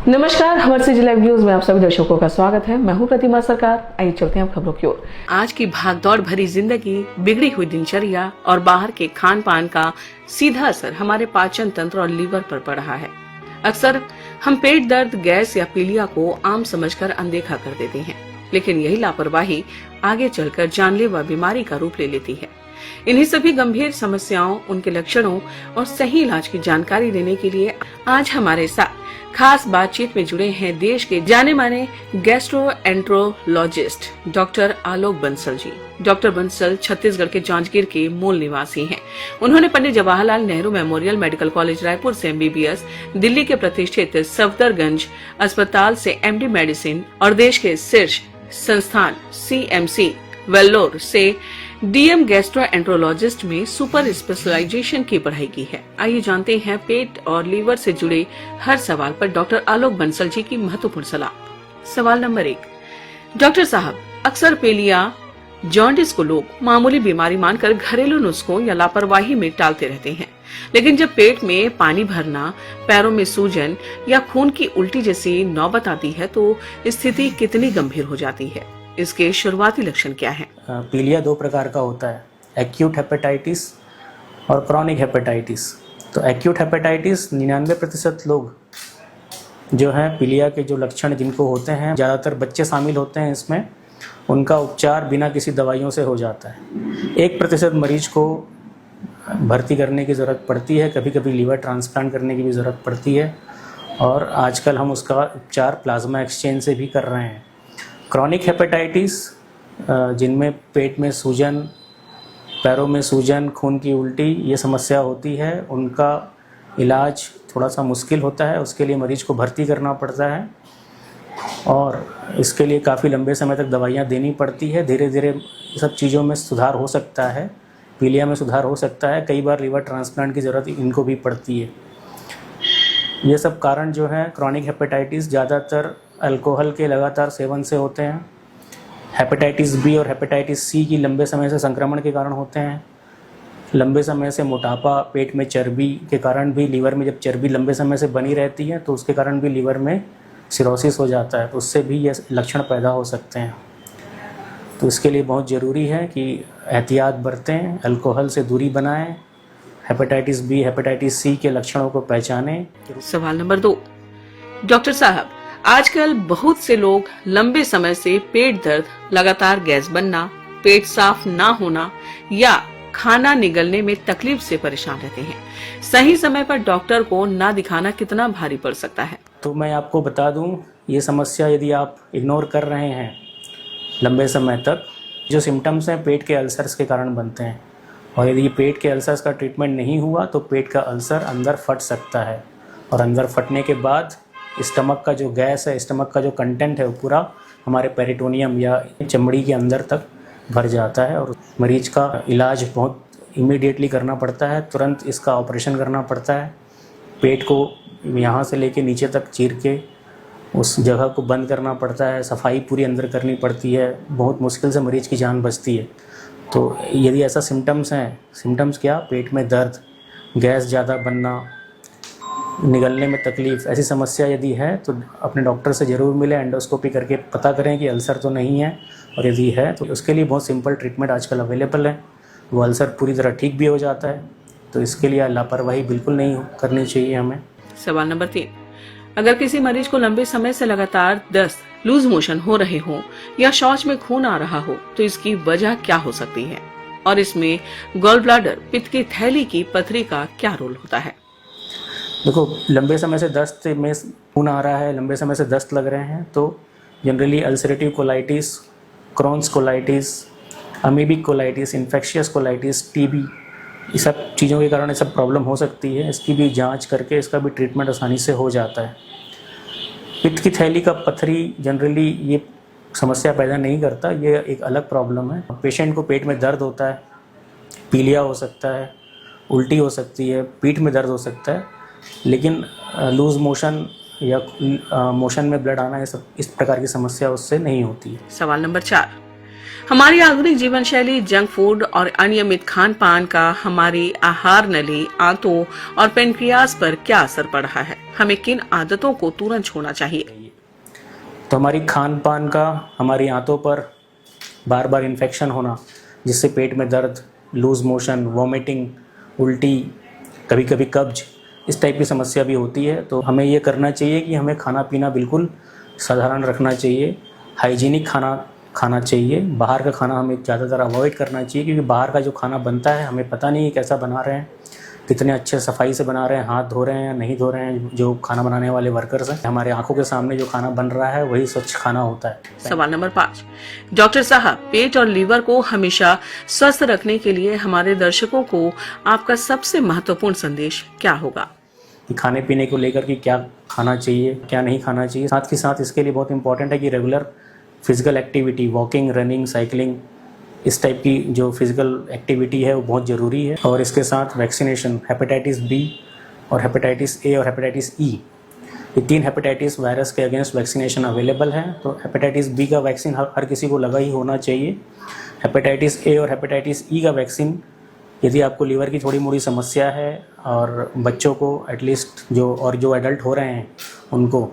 नमस्कार, हमारे city live news में आप सभी दर्शकों का स्वागत है। मैं हूं प्रतिमा सरकार। आइए चलते हैं खबरों की ओर। आज की भागदौड़ भरी जिंदगी, बिगड़ी हुई दिनचर्या और बाहर के खान पान का सीधा असर हमारे पाचन तंत्र और लीवर पर पड़ रहा है। अक्सर हम पेट दर्द, गैस या पीलिया को आम समझकर अनदेखा कर देते हैं, लेकिन यही लापरवाही आगे चलकर जानलेवा बीमारी का रूप ले लेती है। इन्हीं सभी गंभीर समस्याओं, उनके लक्षणों और सही इलाज की जानकारी देने के लिए आज हमारे साथ खास बातचीत में जुड़े हैं देश के जाने माने gastroenterologist doctor Alok Bansal ji. Doctor Bansal Chhattisgarh के जांजगीर के मूल निवासी हैं। उन्होंने Pandit Jawaharlal Nehru memorial medical college Raipur से एमबीबीएस, दिल्ली के प्रतिष्ठित सफदरगंज अस्पताल से एमडी मेडिसिन और देश के शीर्ष संस्थान सीएमसी वेल्लोर से डीएम गैस्ट्रोएंट्रोलॉजिस्ट में सुपर स्पेशलाइजेशन की पढ़ाई की है। आइए जानते हैं पेट और लीवर से जुड़े हर सवाल पर डॉक्टर आलोक बंसल जी की महत्वपूर्ण सलाह। सवाल नंबर 1, डॉक्टर साहब, अक्सर पीलिया, जॉन्डिस को लोग मामूली बीमारी मानकर घरेलू नुस्खों या लापरवाही में टालते रहते हैं, लेकिन जब पेट में पानी भरना, पैरों में सूजन या खून की उल्टी जैसी नौबत आती है तो स्थिति कितनी गंभीर हो जाती है? इसके शुरुआती लक्षण क्या हैं? पीलिया दो प्रकार का होता है, एक्यूट हेपेटाइटिस और क्रॉनिक हेपेटाइटिस। तो एक्यूट हेपेटाइटिस 99% लोग जो हैं पीलिया के जो लक्षण जिनको होते हैं, ज़्यादातर बच्चे शामिल होते हैं इसमें, उनका उपचार बिना किसी दवाइयों से हो जाता है। 1% मरीज को भर्ती करने की ज़रूरत पड़ती है, कभी कभी लीवर ट्रांसप्लांट करने की भी ज़रूरत पड़ती है, और आजकल हम उसका उपचार प्लाज्मा एक्सचेंज से भी कर रहे हैं। क्रॉनिक हेपेटाइटिस जिनमें पेट में सूजन, पैरों में सूजन, खून की उल्टी ये समस्या होती है, उनका इलाज थोड़ा सा मुश्किल होता है। उसके लिए मरीज को भर्ती करना पड़ता है और इसके लिए काफ़ी लंबे समय तक दवाइयाँ देनी पड़ती है। धीरे धीरे सब चीज़ों में सुधार हो सकता है, पीलिया में सुधार हो सकता है। कई बार लीवर ट्रांसप्लांट की ज़रूरत इनको भी पड़ती है। ये सब कारण जो है क्रॉनिक हेपेटाइटिस ज़्यादातर अल्कोहल के लगातार सेवन से होते हैं। हेपेटाइटिस बी और हेपेटाइटिस सी की लंबे समय से संक्रमण के कारण होते हैं। लंबे समय से मोटापा, पेट में चर्बी के कारण भी, लीवर में जब चर्बी लंबे समय से बनी रहती है तो उसके कारण भी लीवर में सिरोसिस हो जाता है, तो उससे भी ये लक्षण पैदा हो सकते हैं। तो इसके लिए बहुत ज़रूरी है कि एहतियात बरतें, अल्कोहल से दूरी बनाएं, हेपेटाइटिस बी, हेपेटाइटिस सी के लक्षणों को पहचानें। सवाल नंबर 2, डॉक्टर साहब, आजकल बहुत से लोग लंबे समय से पेट दर्द, लगातार गैस बनना, पेट साफ ना होना या खाना निगलने में तकलीफ से परेशान रहते हैं। सही समय पर डॉक्टर को ना दिखाना कितना भारी पड़ सकता है? तो मैं आपको बता दूं, ये समस्या यदि आप इग्नोर कर रहे हैं लंबे समय तक, जो सिम्टम्स हैं पेट के अल्सर्स के कारण बनते हैं, और यदि पेट के अल्सर्स का ट्रीटमेंट नहीं हुआ तो पेट का अल्सर अंदर फट सकता है, और अंदर फटने के बाद स्टमक का जो गैस है, स्टमक का जो कंटेंट है, वो पूरा हमारे पेरिटोनियम या चमड़ी के अंदर तक भर जाता है, और मरीज का इलाज बहुत इमीडिएटली करना पड़ता है। तुरंत इसका ऑपरेशन करना पड़ता है। पेट को यहाँ से लेके नीचे तक चीर के उस जगह को बंद करना पड़ता है, सफाई पूरी अंदर करनी पड़ती है। बहुत मुश्किल से मरीज की जान बचती है। तो यदि ऐसा सिम्टम्स हैं, सिम्टम्स क्या, पेट में दर्द, गैस ज़्यादा बनना, निगलने में तकलीफ़, ऐसी समस्या यदि है तो अपने डॉक्टर से ज़रूर मिलें, एंडोस्कोपी करके पता करें कि अल्सर तो नहीं है, और यदि है तो उसके लिए बहुत सिंपल ट्रीटमेंट आजकल अवेलेबल है। वो अल्सर पूरी तरह ठीक भी हो जाता है, तो इसके लिए लापरवाही बिल्कुल नहीं करनी चाहिए हमें। सवाल नंबर 3, अगर किसी मरीज को लंबे समय से लगातार दस्त, लूज मोशन हो रहे हो या शौच में खून आ रहा हो तो इसकी वजह क्या हो सकती है, और इसमें गॉल ब्लैडर, पित्त की थैली की पथरी का क्या रोल होता है? देखो, लंबे समय से दस्त में खून आ रहा है, लंबे समय से दस्त लग रहे हैं, तो generally ulcerative colitis, Crohn's colitis, amoebic colitis, infectious colitis, TB, ये सब चीज़ों के कारण ये सब प्रॉब्लम हो सकती है। इसकी भी जांच करके इसका भी ट्रीटमेंट आसानी से हो जाता है। पित्त की थैली का पथरी जनरली ये समस्या पैदा नहीं करता, ये एक अलग प्रॉब्लम है। पेशेंट को पेट में दर्द होता है, पीलिया हो सकता है, उल्टी हो सकती है, पीठ में दर्द हो सकता है, लेकिन लूज मोशन या मोशन में ब्लड आना, ये सब इस प्रकार की समस्या उससे नहीं होती है। सवाल नंबर 4, हमारी आधुनिक जीवन शैली, जंक फूड और अनियमित खान पान का हमारी आहार नली, आंतों और पेनक्रियाज पर क्या असर पड़ रहा है? हमें किन आदतों को तुरंत छोड़ना चाहिए? तो हमारी खान पान का हमारी आंतों पर बार बार इन्फेक्शन होना, जिससे पेट में दर्द, लूज मोशन, वॉमिटिंग, उल्टी, कभी कभी कब्ज, इस टाइप की समस्या भी होती है। तो हमें ये करना चाहिए कि हमें खाना पीना बिल्कुल साधारण रखना चाहिए, हाइजीनिक खाना चाहिए। बाहर का खाना हमें ज़्यादातर अवॉइड करना चाहिए, क्योंकि बाहर का जो खाना बनता है हमें पता नहीं कैसा बना रहे हैं, कितने अच्छे सफाई से बना रहे हैं, हाथ धो रहे हैं या नहीं धो रहे हैं जो खाना बनाने वाले वर्कर्स हैं। हमारे आंखों के सामने जो खाना बन रहा है वही स्वच्छ खाना होता है। सवाल नंबर 5, डॉक्टर साहब, पेट और लीवर को हमेशा स्वस्थ रखने के लिए हमारे दर्शकों को आपका सबसे महत्वपूर्ण संदेश क्या होगा? कि खाने पीने को लेकर कि क्या खाना चाहिए, क्या नहीं खाना चाहिए। साथ ही साथ इसके लिए बहुत इंपॉर्टेंट है कि regular physical activity, walking, running, cycling, इस टाइप की जो फिजिकल एक्टिविटी है वो बहुत ज़रूरी है। और इसके साथ वैक्सीनेशन, हेपेटाइटिस बी और हेपेटाइटिस ए और हेपेटाइटिस ई, ये 3 हेपेटाइटिस वायरस के अगेंस्ट वैक्सीनेशन अवेलेबल है। तो हेपेटाइटिस बी का वैक्सीन हर किसी को लगा ही होना चाहिए। हेपेटाइटिस ए और हेपेटाइटिस ई का वैक्सीन यदि आपको लीवर की थोड़ी मोड़ी समस्या है, और बच्चों को एटलीस्ट जो एडल्ट हो रहे हैं उनको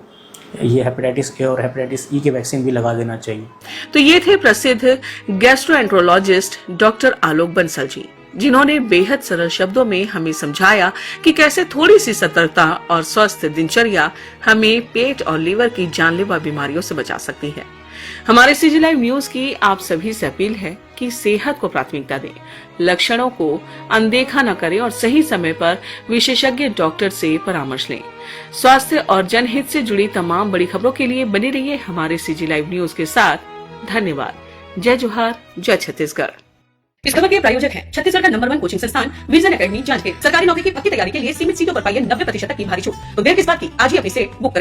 ये हेपेटाइटिस ए और हेपेटाइटिस ई के वैक्सीन भी लगा देना चाहिए। तो ये थे प्रसिद्ध गैस्ट्रोएंट्रोलॉजिस्ट डॉक्टर आलोक बंसल जी, जिन्होंने बेहद सरल शब्दों में हमें समझाया कि कैसे थोड़ी सी सतर्कता और स्वस्थ दिनचर्या हमें पेट और लीवर की जानलेवा बीमारियों से बचा सकती है। हमारे सीजी लाइव न्यूज की आप सभी से अपील है कि सेहत को प्राथमिकता दें, लक्षणों को अनदेखा न करें और सही समय पर विशेषज्ञ डॉक्टर से परामर्श लें। स्वास्थ्य और जनहित से जुड़ी तमाम बड़ी खबरों के लिए बने रहिए हमारे सीजी लाइव न्यूज के साथ। धन्यवाद। जय जोहार, जय छत्तीसगढ़। इस खबर के प्रायोजक हैं छत्तीसगढ़ का नंबर 1 कोचिंग संस्थान विजन एकेडमी जांजगीर। सरकारी नौकरी की पक्की तैयारी के लिए सीमित सीटों पर पाइए 90% तक की भारी छूट। तो देर किस बात की, आज ही अपनी सीट बुक करें।